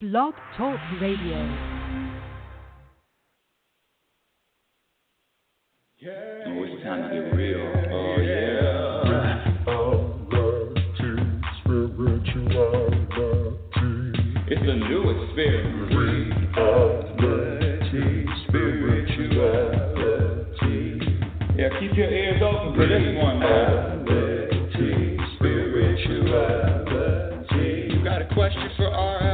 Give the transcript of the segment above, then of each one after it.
Blog Talk Radio. Oh, it's time to get real. Oh, yeah. It's a new experience. Reality, spirituality. Yeah, keep your ears open for this one. Reality, spirituality. You got a question for RLN?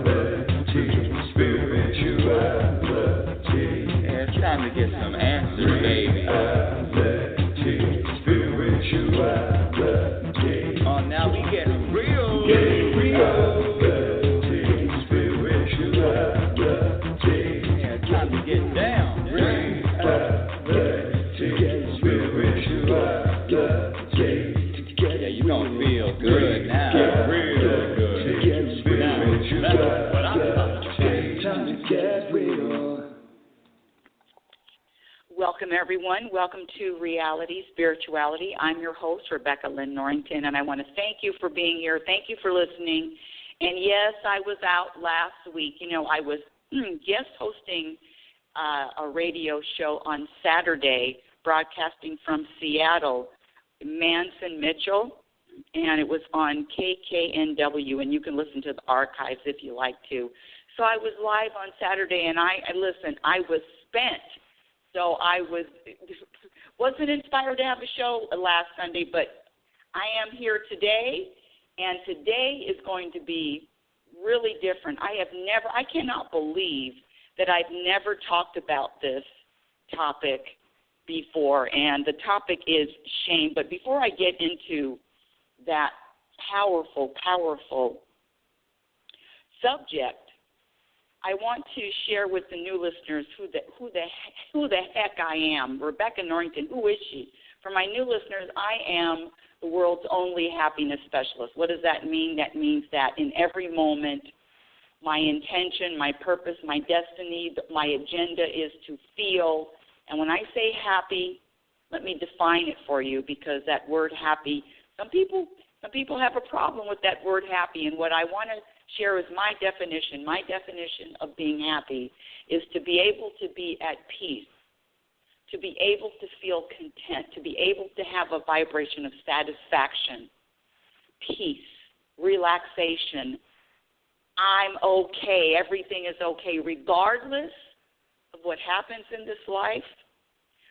Reality, spirituality. Yeah, it's time to get some answers, baby. Reality, spirituality. Oh, now we get real. Reality, spirituality. Yeah, it's time to get down. Reality, spirituality. Yeah, you gonna feel good now. Real good. That's what I'm talking about. Time to get real. Welcome, everyone. Welcome to Reality Spirituality. I'm your host, Rebecca Lynn Norrington, and I want to thank you for being here. Thank you for listening. And, yes, I was out last week. You know, I was guest hosting a radio show on Saturday, broadcasting from Seattle, Manson Mitchell, and it was on KKNW, and you can listen to the archives if you like to. So I was live on Saturday, and I was spent. So I wasn't inspired to have a show last Sunday, but I am here today, and today is going to be really different. I cannot believe that I've never talked about this topic before, and the topic is shame. But before I get into that powerful subject, I want to share with the new listeners who the heck I am. Rebecca Norrington, who is she? For my new listeners, I am the world's only happiness specialist. What does that mean? That means that in every moment, my intention, my purpose, my destiny, my agenda is to feel. And when I say happy, let me define it for you, because that word happy, some people have a problem with that word happy, and what I want to share is my definition. My definition of being happy is to be able to be at peace, to be able to feel content, to be able to have a vibration of satisfaction, peace, relaxation. I'm okay. Everything is okay, regardless of what happens in this life,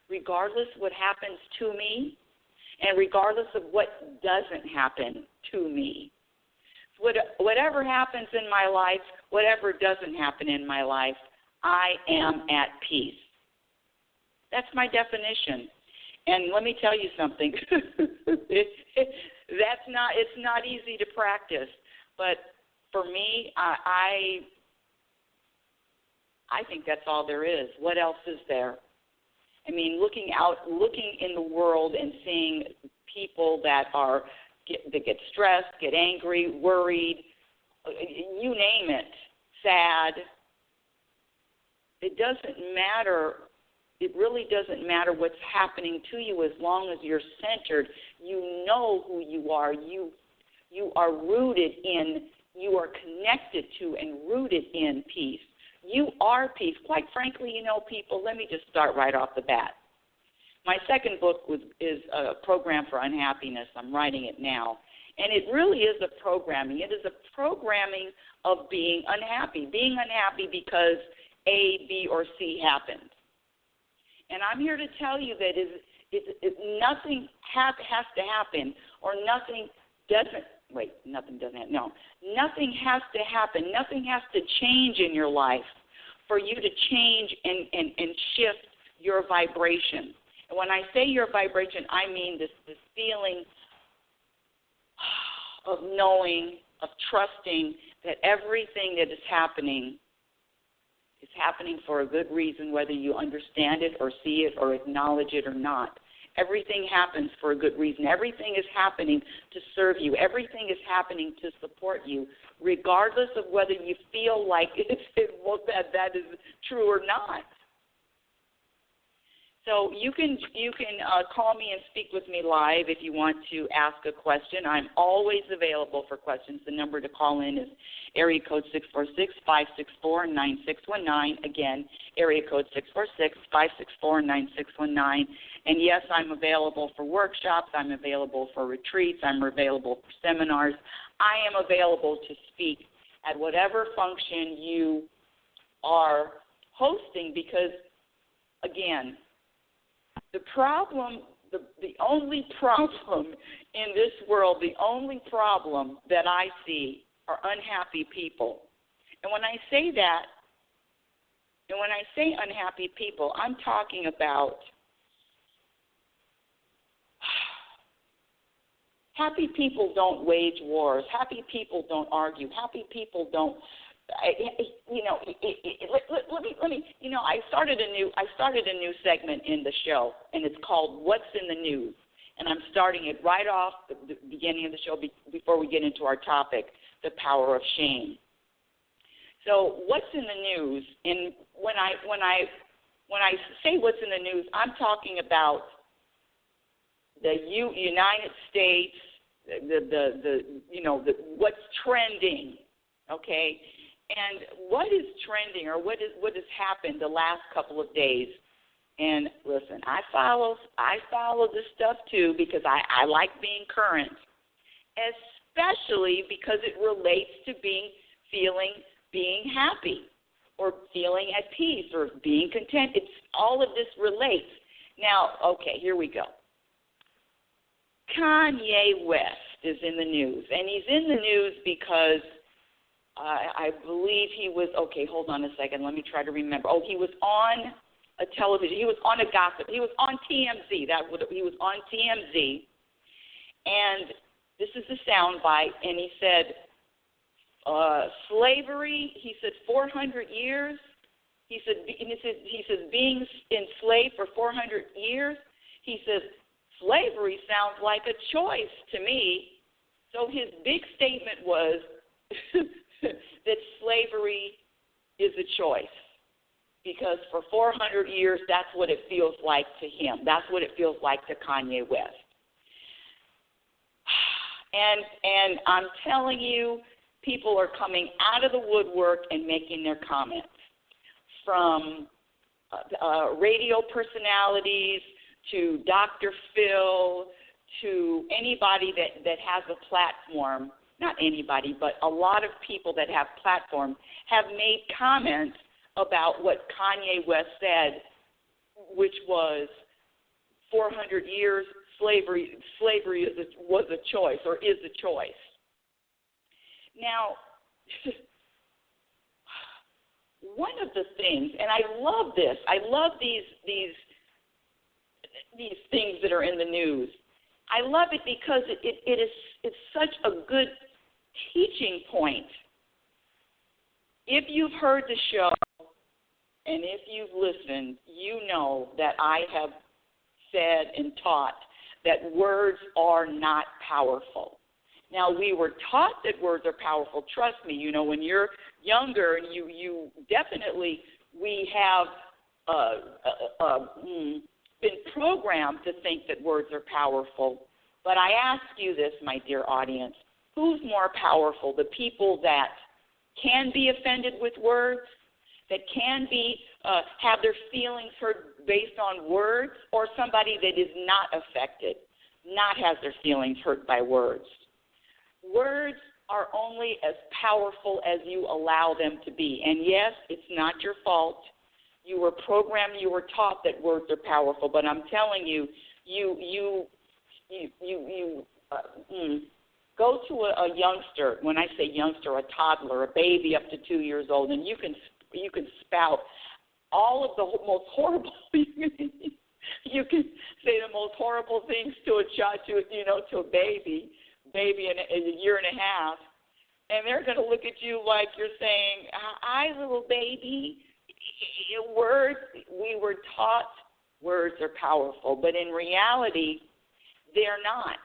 regardless of what happens to me, and regardless of what doesn't happen to me. Whatever happens in my life, whatever doesn't happen in my life, I am at peace. That's my definition. And let me tell you something. It's not easy to practice, but for me, I think that's all there is. What else is there? I mean, looking in the world and seeing people that get stressed, get angry, worried, you name it, sad. It doesn't matter. It really doesn't matter what's happening to you as long as you're centered. You know who you are. You are rooted in, you are connected to and rooted in peace. You are peace. Quite frankly, you know, people, let me just start right off the bat. My second book is a program for unhappiness. I'm writing it now. And it really is a programming. It is a programming of being unhappy because A, B, or C happened. And I'm here to tell you that nothing has to happen, or nothing doesn't. Wait, nothing doesn't happen. No, nothing has to happen. Nothing has to change in your life for you to change and shift your vibration. And when I say your vibration, I mean this feeling of knowing, of trusting that everything that is happening for a good reason, whether you understand it or see it or acknowledge it or not. Everything happens for a good reason. Everything is happening to serve you. Everything is happening to support you, regardless of whether you feel like that is true or not. So you can call me and speak with me live if you want to ask a question. I'm always available for questions. The number to call in is area code 646-564-9619. Again, area code 646-564-9619. And yes, I'm available for workshops. I'm available for retreats. I'm available for seminars. I am available to speak at whatever function you are hosting because, again, the only problem in this world, the only problem that I see are unhappy people. And when I say that, and when I say unhappy people, I'm talking about happy people don't wage wars. Happy people don't argue. Happy people don't. Let me. I started a new segment in the show, and it's called "What's in the News," and I'm starting it right off the beginning of the show before we get into our topic, the power of shame. So, what's in the news? And when I say what's in the news, I'm talking about the United States, the what's trending, okay? And what is trending, or what has happened the last couple of days? And listen, I follow this stuff too because I like being current, especially because it relates to being happy, or feeling at peace, or being content. It's all of this relates. Now, okay, here we go. Kanye West is in the news, and he's in the news because I believe he was, okay, hold on a second, let me try to remember. Oh, he was on a television, he was on a gossip, he was on TMZ, he was on TMZ, and this is the sound bite, and he said, slavery, he said 400 years, he says being enslaved for 400 years, he says, slavery sounds like a choice to me. So his big statement was that slavery is a choice because for 400 years, that's what it feels like to him. That's what it feels like to Kanye West. And I'm telling you, people are coming out of the woodwork and making their comments, from radio personalities to Dr. Phil, to anybody that has a platform. Not anybody, but a lot of people that have platforms have made comments about what Kanye West said, which was 400 years slavery was a choice, or is a choice. Now, one of the things, and I love this, I love these things that are in the news. I love it because it's such a good teaching point. If you've heard the show and if you've listened, you know that I have said and taught that words are not powerful. Now, we were taught that words are powerful. Trust me, when you're younger, you definitely, we have been programmed to think that words are powerful. But I ask you this, my dear audience, who's more powerful, the people that can be offended with words, that can be have their feelings hurt based on words, or somebody that is not affected, not has their feelings hurt by words? Words are only as powerful as you allow them to be. And yes, it's not your fault. You were programmed, you were taught that words are powerful, but I'm telling you, go to a youngster. When I say youngster, a toddler, a baby up to 2 years old, and you can spout all of the most horrible. You can say the most horrible things to a child, to a baby in a year and a half, and they're going to look at you like you're saying, "Hi, little baby." Words, we were taught words are powerful, but in reality, they're not.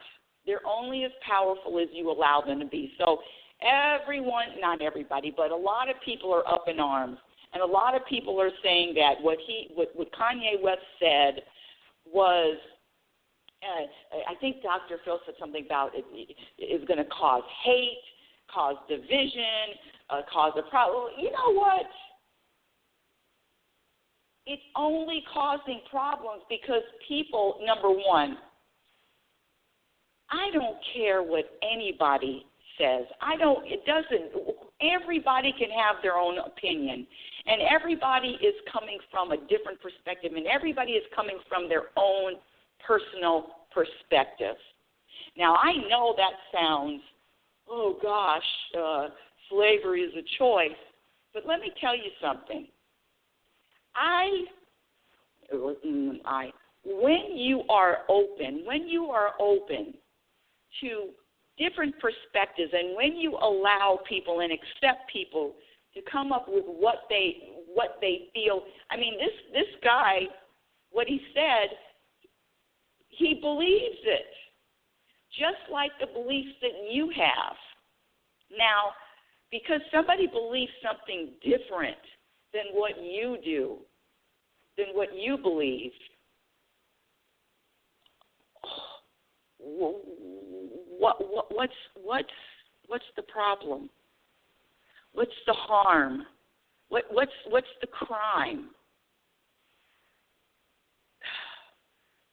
They're only as powerful as you allow them to be. So everyone, not everybody, but a lot of people are up in arms. And a lot of people are saying that what Kanye West said was, I think Dr. Phil said something about it is going to cause hate, cause division, cause a problem. You know what? It's only causing problems because people, number one, I don't care what anybody says. Everybody can have their own opinion, and everybody is coming from a different perspective, and everybody is coming from their own personal perspective. Now, I know that sounds, oh gosh, slavery is a choice, but let me tell you something. When you are open to different perspectives, and when you allow people and accept people to come up with what they feel. I mean, this guy, what he said, he believes it, just like the beliefs that you have. Now, because somebody believes something different than what you do, than what you believe, what's the problem? What's the harm? What's the crime?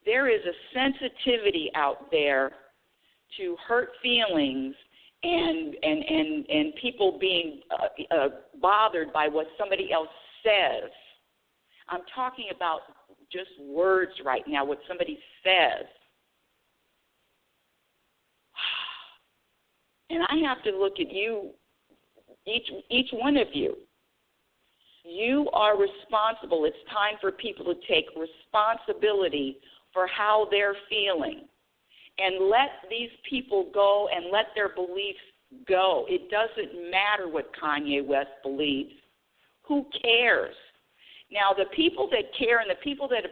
There is a sensitivity out there to hurt feelings and people being bothered by what somebody else says. I'm talking about just words right now, what somebody says. And I have to look at you, each one of you. You are responsible. It's time for people to take responsibility for how they're feeling and let these people go and let their beliefs go. It doesn't matter what Kanye West believes. Who cares? Now, the people that care and the people that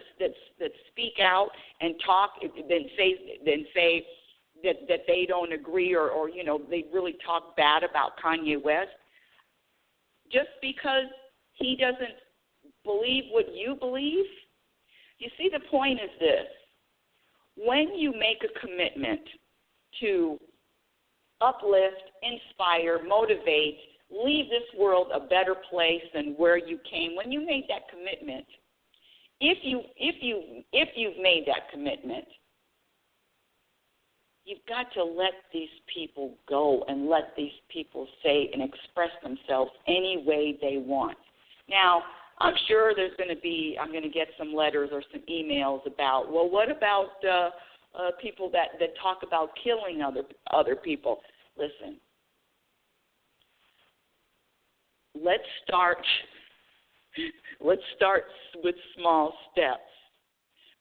speak out and talk, then say that they don't agree or you know, they really talk bad about Kanye West, just because he doesn't believe what you believe. You see, the point is this. When you make a commitment to uplift, inspire, motivate, leave this world a better place than where you came, when you made that commitment, if you've made that commitment, you've got to let these people go and let these people say and express themselves any way they want. Now, I'm sure I'm going to get some letters or some emails about, well, what about people that talk about killing other people? Listen, let's start with small steps,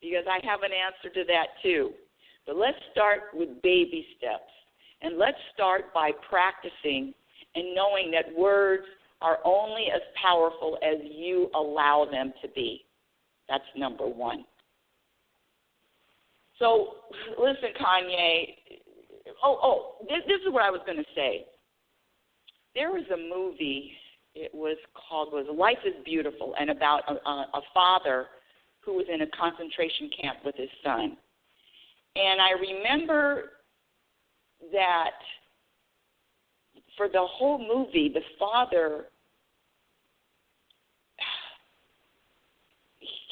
because I have an answer to that too. But let's start with baby steps, and let's start by practicing and knowing that words are only as powerful as you allow them to be. That's number one. So, listen, Kanye. This is what I was going to say. There was a movie, it was called Life is Beautiful, and about a father who was in a concentration camp with his son. And I remember that for the whole movie, the father,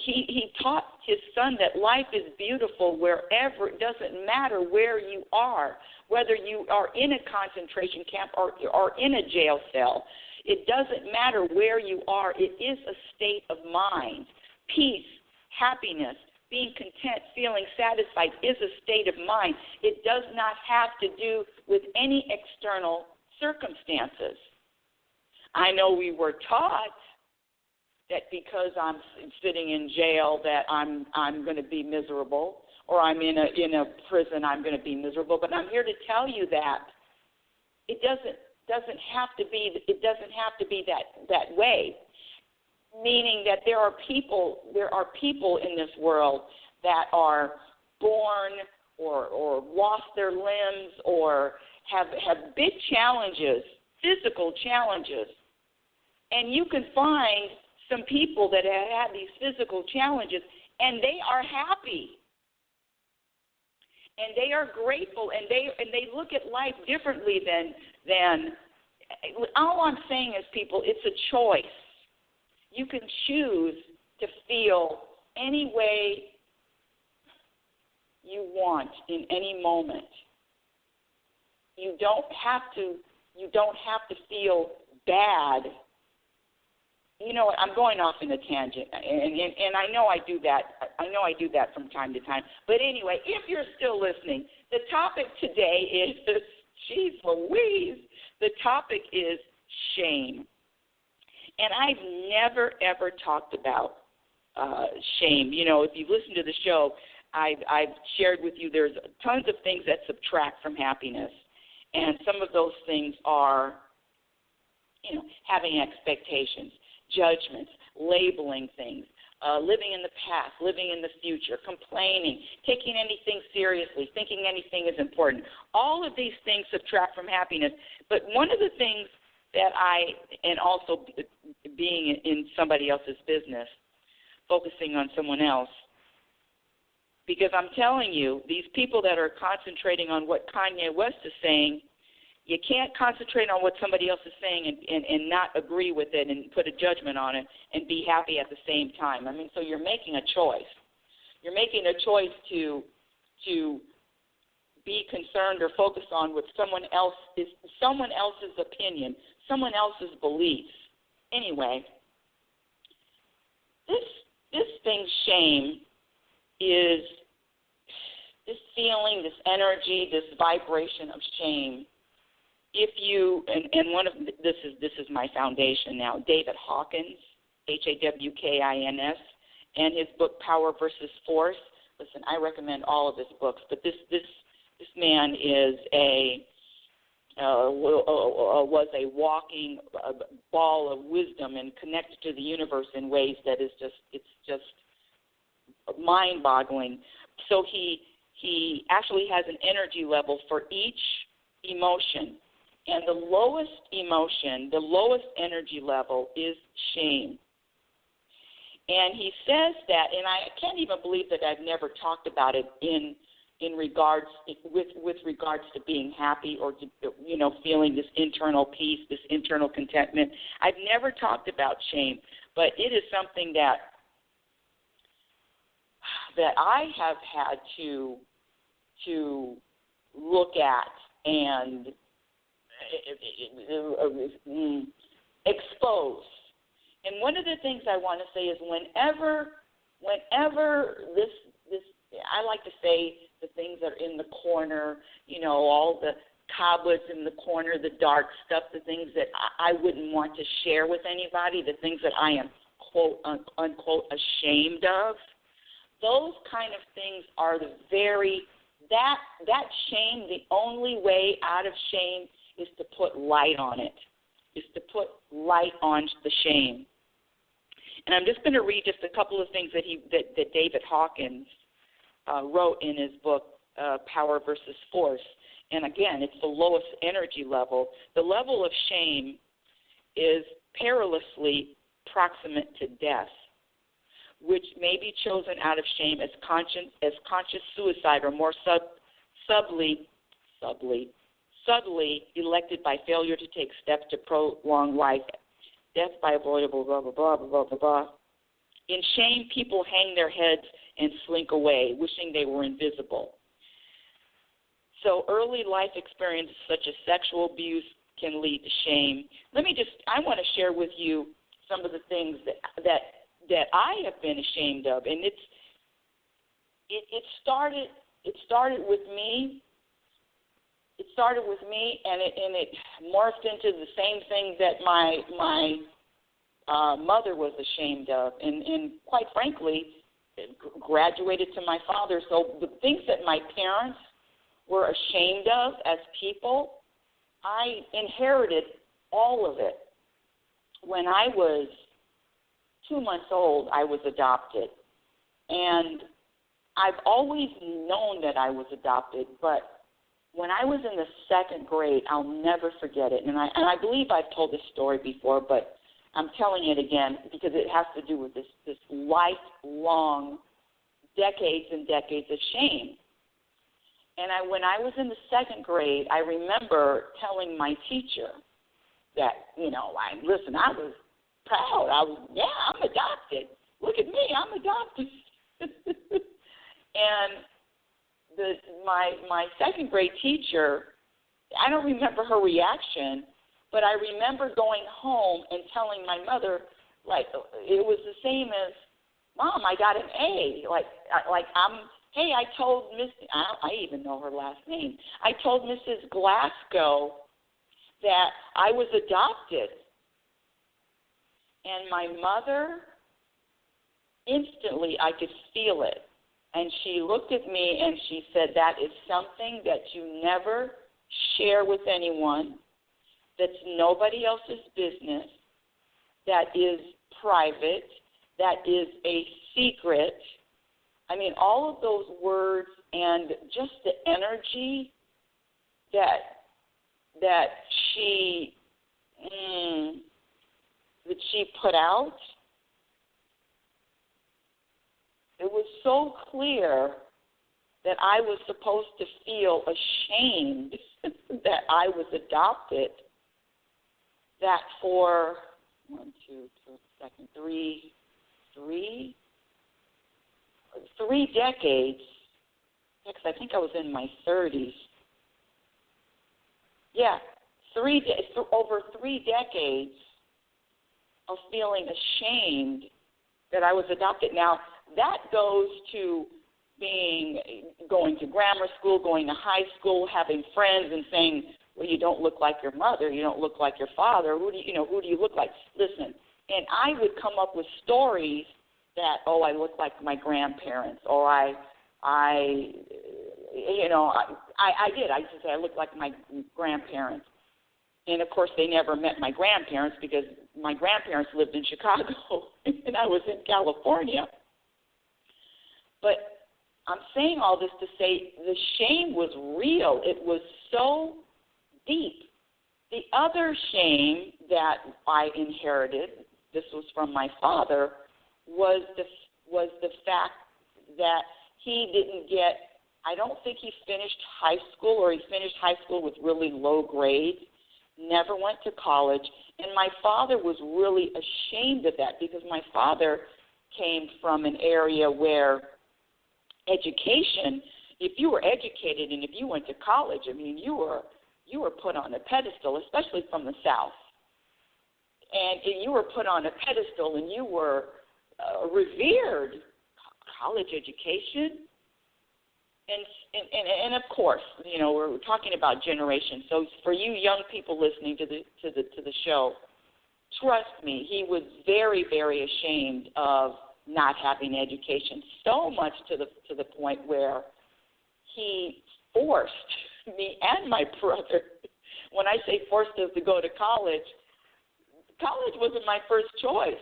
he taught his son that life is beautiful wherever. It doesn't matter where you are, whether you are in a concentration camp or in a jail cell. It doesn't matter where you are. It is a state of mind. Peace, happiness, being content, feeling satisfied is a state of mind. It does not have to do with any external circumstances. I know we were taught that because I'm sitting in jail that I'm going to be miserable, or I'm in a prison I'm going to be miserable. But I'm here to tell you that it doesn't have to be that way. Meaning that there are people in this world that are born or lost their limbs or have big challenges, physical challenges. And you can find some people that have had these physical challenges, and they are happy. And they are grateful, and they look at life differently than all I'm saying is, people, it's a choice. You can choose to feel any way you want in any moment. You don't have to feel bad. You know what? I'm going off in a tangent, and I know I do that. I know I do that from time to time. But anyway, if you're still listening, the topic today is, geez Louise, the topic is shame. And I've never, ever talked about shame. You know, if you listen to the show, I've shared with you there's tons of things that subtract from happiness. And some of those things are, you know, having expectations, judgments, labeling things, living in the past, living in the future, complaining, taking anything seriously, thinking anything is important. All of these things subtract from happiness. But one of the things that and also being in somebody else's business, focusing on someone else, because I'm telling you, these people that are concentrating on what Kanye West is saying, you can't concentrate on what somebody else is saying and not agree with it and put a judgment on it and be happy at the same time. I mean, so you're making a choice. You're making a choice to be concerned or focused on what someone else's opinion, someone else's beliefs. Anyway, this thing, shame, is this feeling, this energy, this vibration of shame. If you and one of this is my foundation now, David Hawkins, Hawkins, and his book Power versus Force. Listen, I recommend all of his books, but this man is was a walking ball of wisdom and connected to the universe in ways that is just mind-boggling. So he actually has an energy level for each emotion. And the lowest emotion, the lowest energy level is shame. And he says that, and I can't even believe that I've never talked about it in regards with regards to being happy or to, you know, feeling this internal peace, this internal contentment. I've never talked about shame, but it is something that I have had to look at and expose. And one of the things I want to say is whenever this I like to say the things that are in the corner, you know, all the cobwebs in the corner, the dark stuff, the things that I wouldn't want to share with anybody, the things that I am, quote, unquote, ashamed of, those kind of things are that shame, the only way out of shame is to put light on it, is to put light on the shame. And I'm just going to read just a couple of things that David Hawkins wrote in his book, Power versus Force. And again, it's the lowest energy level. The level of shame is perilously proximate to death, which may be chosen out of shame as conscious suicide or more subtly elected by failure to take steps to prolong life, death by avoidable, blah, blah, blah, blah, blah, blah. In shame, people hang their heads and slink away, wishing they were invisible. So early life experiences such as sexual abuse can lead to shame. I want to share with you some of the things that I have been ashamed of, and it started with me. It started with me, and it morphed into the same thing that my mother was ashamed of, and quite frankly, it graduated to my father. So the things that my parents were ashamed of as people, I inherited all of it. When I was 2 months old, I was adopted, and I've always known that I was adopted, but when I was in the second grade, I'll never forget it, and I believe I've told this story before, but I'm telling it again because it has to do with this lifelong, decades and decades of shame. And when I was in the second grade, I remember telling my teacher that, I was proud. I'm adopted. Look at me, I'm adopted. And my second grade teacher, I don't remember her reaction, but I remember going home and telling my mother, it was the same as, Mom, I got an A. Hey, I told Miss, I even know her last name. I told Mrs. Glasgow that I was adopted. And my mother, instantly, I could feel it. And she looked at me and she said, that is something that you never share with anyone, that's nobody else's business, that is private, that is a secret. I mean, all of those words and just the energy that she put out, it was so clear that I was supposed to feel ashamed that I was adopted, that for 3 decades, because I think I was in my 30s. Yeah, over 3 decades of feeling ashamed that I was adopted. Now, that goes to going to grammar school, going to high school, having friends and saying, well, you don't look like your mother, you don't look like your father, who do you look like? Listen, and I would come up with stories that, I look like my grandparents, or I did. I used to say I look like my grandparents. And, of course, they never met my grandparents because my grandparents lived in Chicago and I was in California. But I'm saying all this to say the shame was real. It was so deep. The other shame that I inherited, this was from my father, was the fact that he didn't get, I don't think he finished high school, or he finished high school with really low grades, never went to college, and my father was really ashamed of that because my father came from an area where education, if you were educated and if you went to college, I mean, you were put on a pedestal, especially from the South. And you were put on a pedestal and you were revered. College education. And of course, we're talking about generations. So for you young people listening to the show, trust me, he was very, very ashamed of not having education, so much to the point where he forced me and my brother. When I say forced us to go to college wasn't my first choice.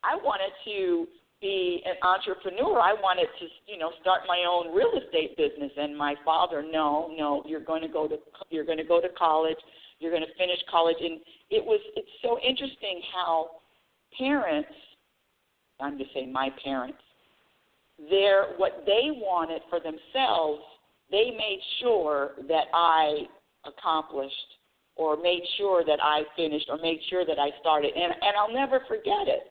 I wanted to be an entrepreneur. I wanted to, start my own real estate business. And my father, no, you're going to go to college. You're going to finish college. And it's so interesting how parents, I'm just saying my parents, what they wanted for themselves, they made sure that I accomplished, or made sure that I finished, or made sure that I started. And I'll never forget it.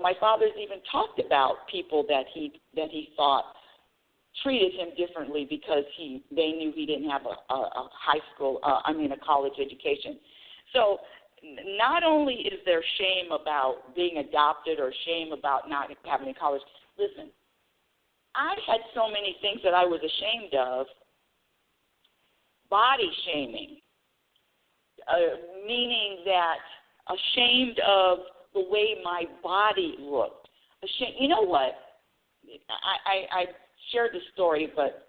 My father's even talked about people that he thought treated him differently because they knew he didn't have a college education. So not only is there shame about being adopted or shame about not having a college, listen, I had so many things that I was ashamed of. Body shaming, meaning that ashamed of the way my body looked. You know what? I shared the story, but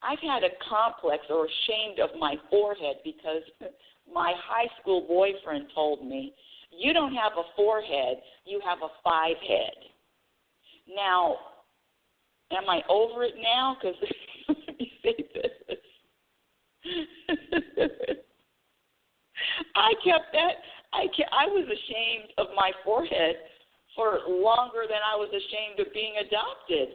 I've had a complex or ashamed of my forehead because my high school boyfriend told me, you don't have a forehead, you have a 5 head. Now, am I over it now? Because let me say this. I kept that. I was ashamed of my forehead for longer than I was ashamed of being adopted.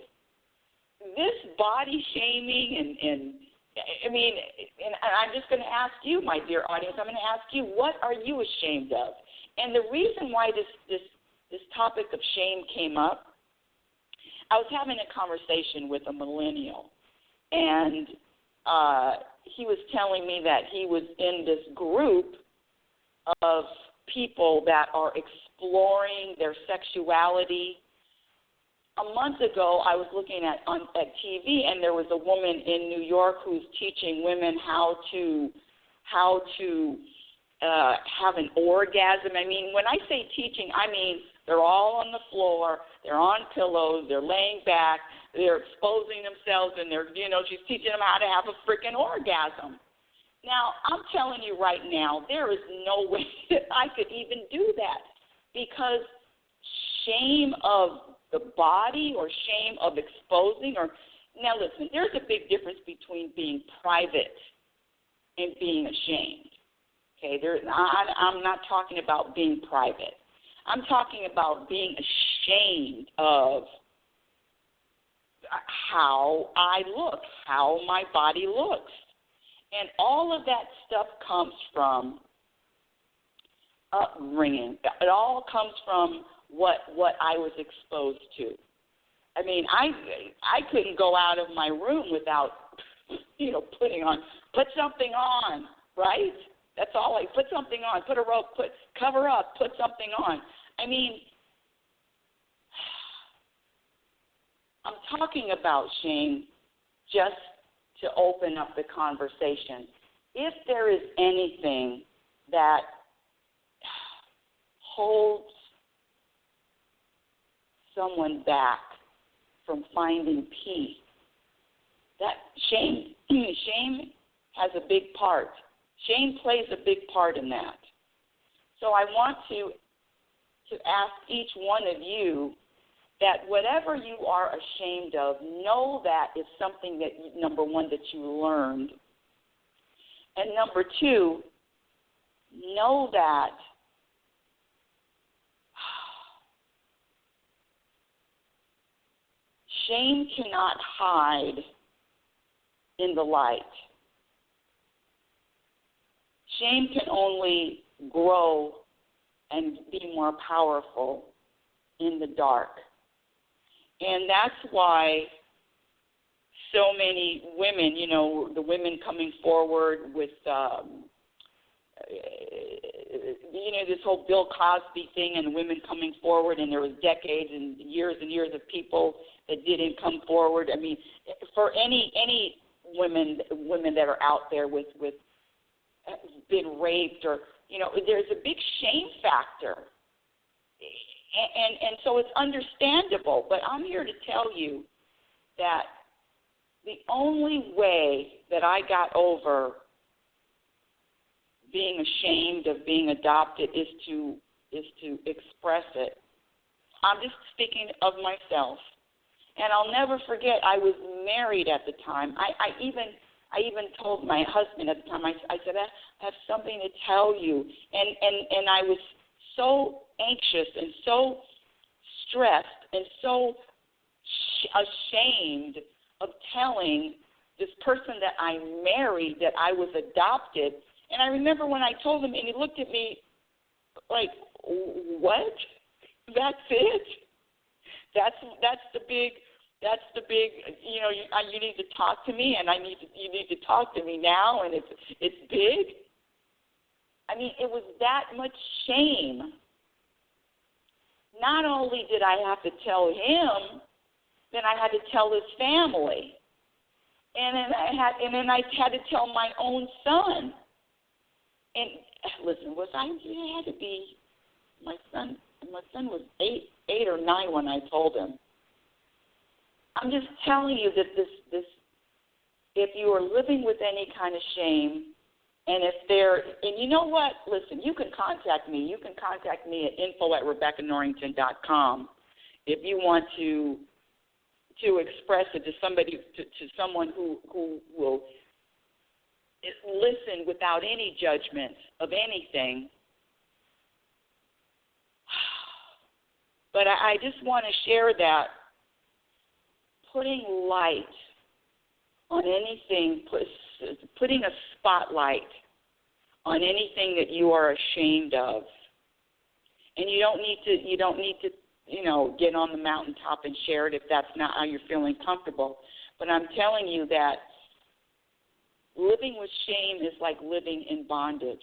This body shaming and I'm just going to ask you, my dear audience, I'm going to ask you, what are you ashamed of? And the reason why this topic of shame came up, I was having a conversation with a millennial, and he was telling me that he was in this group of people that are exploring their sexuality. A month ago, I was looking at TV, and there was a woman in New York who's teaching women how to have an orgasm. I mean, when I say teaching, I mean they're all on the floor, they're on pillows, they're laying back, they're exposing themselves, and she's teaching them how to have a freaking orgasm. Now, I'm telling you right now, there is no way that I could even do that, because shame of the body or shame of exposing now listen, there's a big difference between being private and being ashamed. Okay, I'm not talking about being private. I'm talking about being ashamed of how I look, how my body looks. And all of that stuff comes from upbringing. It all comes from what I was exposed to. I mean, I couldn't go out of my room without, put something on, right? That's all. Put something on, put a robe, cover up, put something on. I mean, I'm talking about shame just to open up the conversation. If there is anything that holds someone back from finding peace, that shame has a big part. Shame plays a big part in that. So I want to ask each one of you that whatever you are ashamed of, know that is something that, number one, that you learned. And number two, know that shame cannot hide in the light. Shame can only grow and be more powerful in the dark. And that's why so many women, the women coming forward with, this whole Bill Cosby thing and women coming forward, and there was decades and years of people that didn't come forward. I mean, for any women that are out there with been raped or, there's a big shame factor. And so it's understandable, but I'm here to tell you that the only way that I got over being ashamed of being adopted is to express it. I'm just speaking of myself. And I'll never forget, I was married at the time. I even told my husband at the time, I said, I have something to tell you. And I was so anxious and so stressed and so ashamed of telling this person that I married that I was adopted. And I remember when I told him, and he looked at me like, what? That's it? That's the big, you need to talk to me, and you need to talk to me now, and it's big. I mean, it was that much shame. Not only did I have to tell him, then I had to tell his family, and then I had to tell my own son. And listen, I had to be my son. My son was 8 or 9 when I told him. I'm just telling you that this, if you are living with any kind of shame, and you know what? Listen, you can contact me. You can contact me at info@RebeccaNorrington.com if you want to express it to somebody, to someone who will listen without any judgment of anything. But I just want to share that putting light on anything, putting a spotlight on anything that you are ashamed of. And you don't need to, get on the mountaintop and share it if that's not how you're feeling comfortable. But I'm telling you that living with shame is like living in bondage.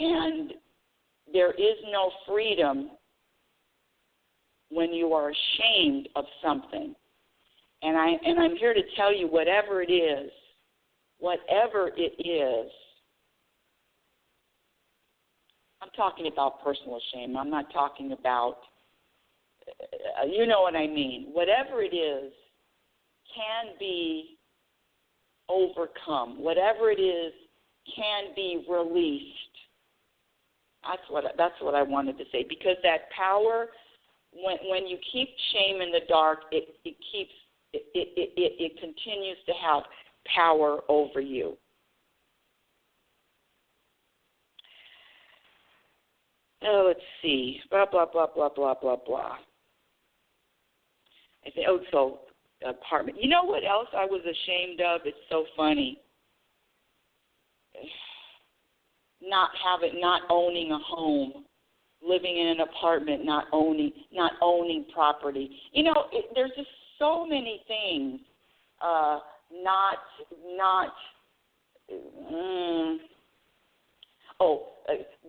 And there is no freedom when you are ashamed of something. And I'm here to tell you, whatever it is, I'm talking about personal shame. I'm not talking about, you know what I mean. Whatever it is can be overcome. Whatever it is can be released. That's what I wanted to say. Because that power, when you keep shame in the dark, it continues to have power over you. Oh, let's see. Blah, blah, blah, blah, blah, blah, blah. I think, so apartment. You know what else I was ashamed of? It's so funny. Not owning a home, living in an apartment, not owning property. There's just so many things.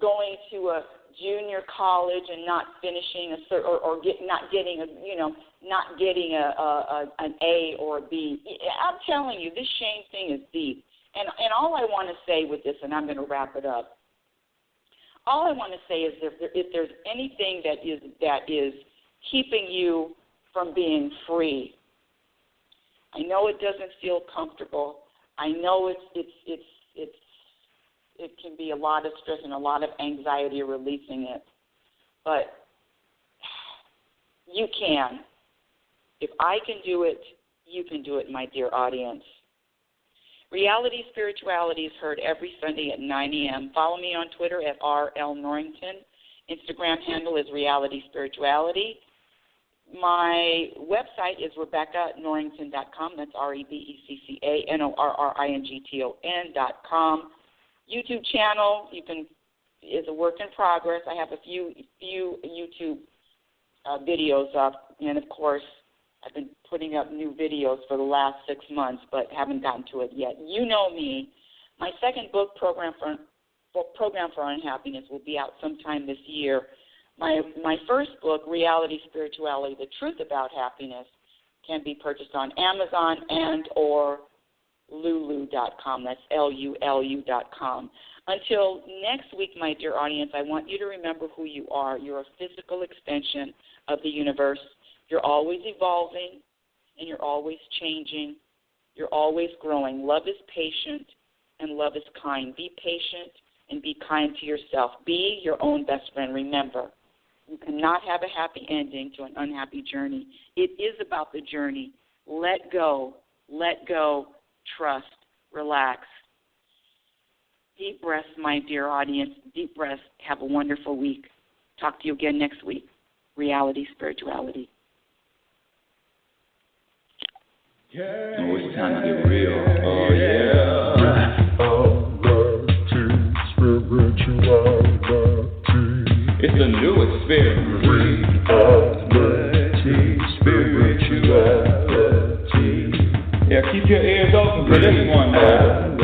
Going to a junior college and not finishing not getting an A or a B. I'm telling you, this shame thing is deep. And all I want to say with this, and I'm going to wrap it up. All I want to say is if there's anything that is keeping you from being free, I know it doesn't feel comfortable. I know it can be a lot of stress and a lot of anxiety releasing it. But you can. If I can do it, you can do it, my dear audience. Reality Spirituality is heard every Sunday at 9 a.m. Follow me on Twitter at RL Norrington. Instagram handle is Reality Spirituality. My website is RebeccaNorrington.com. That's RebeccaNorrington.com. YouTube channel is a work in progress. I have a few YouTube videos up, and of course, I've been putting up new videos for the last 6 months, but haven't gotten to it yet. You know me. My second book, Program for Unhappiness, will be out sometime this year. My first book, Reality Spirituality, The Truth About Happiness, can be purchased on Amazon and or Lulu.com. That's LULU.com. Until next week, my dear audience, I want you to remember who you are. You're a physical extension of the universe. You're always evolving, and you're always changing. You're always growing. Love is patient, and love is kind. Be patient and be kind to yourself. Be your own best friend. Remember, you cannot have a happy ending to an unhappy journey. It is about the journey. Let go, trust, relax. Deep breaths, my dear audience. Deep breaths. Have a wonderful week. Talk to you again next week. Reality Spirituality. Oh, it's time to get real. Oh, yeah. It's a new experience. Spirituality. Yeah, keep your ears open for this one, man.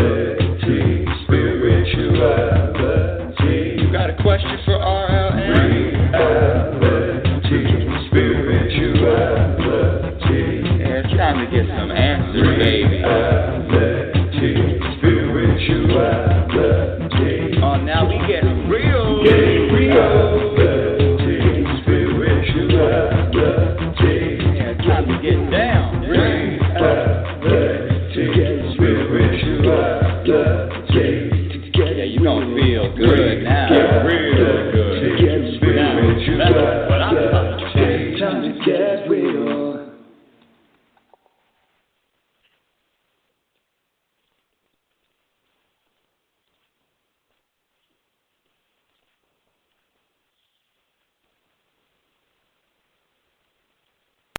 Spirituality. You got a question for RLN? Spirituality. Yeah, it's time to get some answers, baby. Spirituality. Oh, now we get real. Yeah, it's time to get down. Yeah, you gonna feel good.